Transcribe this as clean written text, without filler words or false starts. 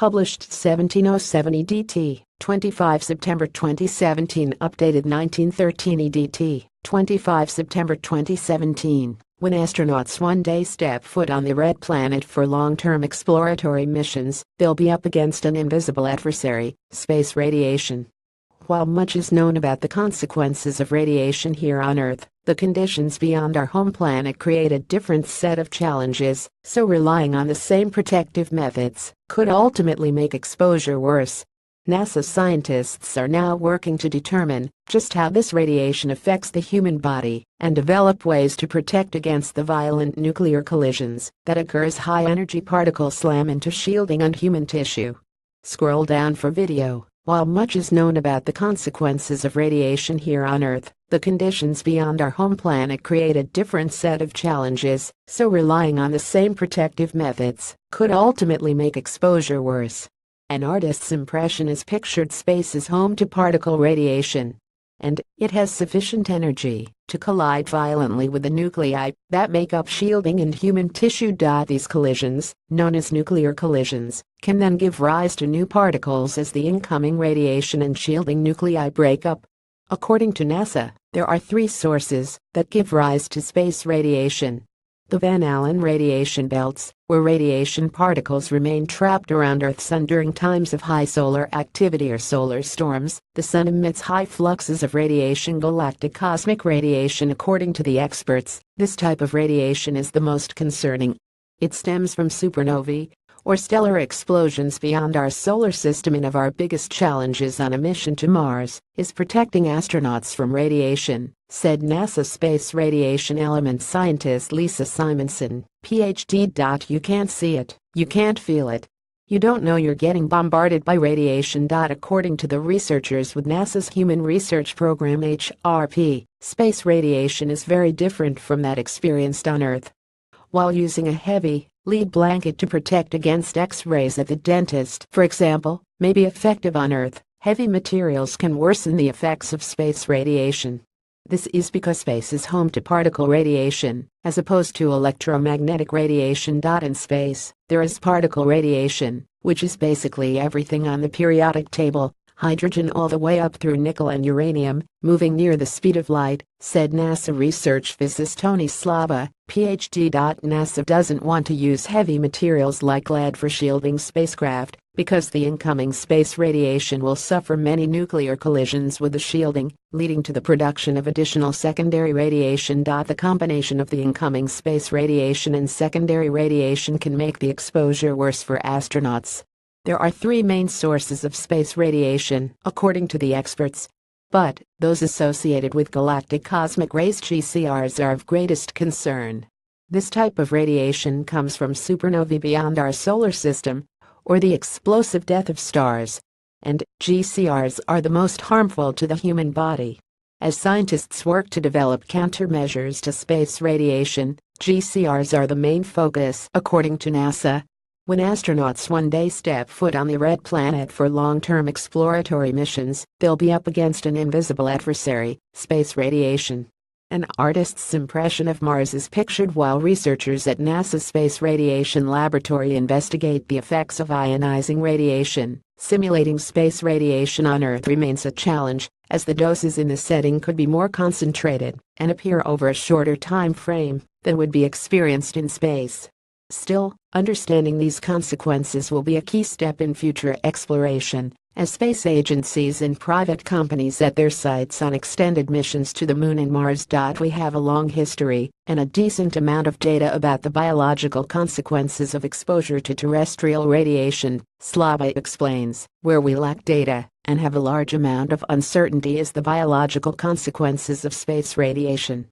Published 17070 EDT, 25 September 2017. Updated 1913 EDT, 25 September 2017. When astronauts one day step foot on the red planet for long-term exploratory missions, they'll be up against an invisible adversary, space radiation. While much is known about the consequences of radiation here on Earth, the conditions beyond our home planet create a different set of challenges, so relying on the same protective methods could ultimately make exposure worse. NASA scientists are now working to determine just how this radiation affects the human body and develop ways to protect against the violent nuclear collisions that occur as high-energy particles slam into shielding on human tissue. Scroll down for video. While much is known about the consequences of radiation here on Earth, the conditions beyond our home planet create a different set of challenges, so relying on the same protective methods could ultimately make exposure worse. An artist's impression is pictured space as home to particle radiation, and it has sufficient energy to collide violently with the nuclei that make up shielding and human tissue. These collisions, known as nuclear collisions, can then give rise to new particles as the incoming radiation and shielding nuclei break up. According to NASA, there are three sources that give rise to space radiation. The Van Allen radiation belts, where radiation particles remain trapped around Earth's sun during times of high solar activity or solar storms. The sun emits high fluxes of radiation, galactic cosmic radiation. According to the experts, this type of radiation is the most concerning. It stems from supernovae, or stellar explosions beyond our solar system. One of our biggest challenges on a mission to Mars is protecting astronauts from radiation, said NASA space radiation element scientist Lisa Simonson, PhD. You can't see it, you can't feel it. You don't know you're getting bombarded by radiation. According to the researchers with NASA's Human Research Program HRP, space radiation is very different from that experienced on Earth. While using a heavy lead blanket to protect against X-rays at the dentist, for example, may be effective on Earth, heavy materials can worsen the effects of space radiation. This is because space is home to particle radiation, as opposed to electromagnetic radiation. In space, there is particle radiation, which is basically everything on the periodic table, hydrogen all the way up through nickel and uranium, moving near the speed of light, said NASA research physicist Tony Slaba, PhD. NASA doesn't want to use heavy materials like lead for shielding spacecraft, because the incoming space radiation will suffer many nuclear collisions with the shielding, leading to the production of additional secondary radiation. The combination of the incoming space radiation and secondary radiation can make the exposure worse for astronauts. There are three main sources of space radiation, according to the experts, but those associated with galactic cosmic rays (GCRs) are of greatest concern. This type of radiation comes from supernovae beyond our solar system, or the explosive death of stars, and GCRs are the most harmful to the human body. As scientists work to develop countermeasures to space radiation, GCRs are the main focus, according to NASA. When astronauts one day step foot on the red planet for long-term exploratory missions, they'll be up against an invisible adversary, space radiation. An artist's impression of Mars is pictured while researchers at NASA's Space Radiation Laboratory investigate the effects of ionizing radiation. Simulating space radiation on Earth remains a challenge, as the doses in the setting could be more concentrated and appear over a shorter time frame than would be experienced in space. Still, understanding these consequences will be a key step in future exploration, as space agencies and private companies set their sights on extended missions to the Moon and Mars. We have a long history and a decent amount of data about the biological consequences of exposure to terrestrial radiation, Slaba explains. Where we lack data and have a large amount of uncertainty is the biological consequences of space radiation.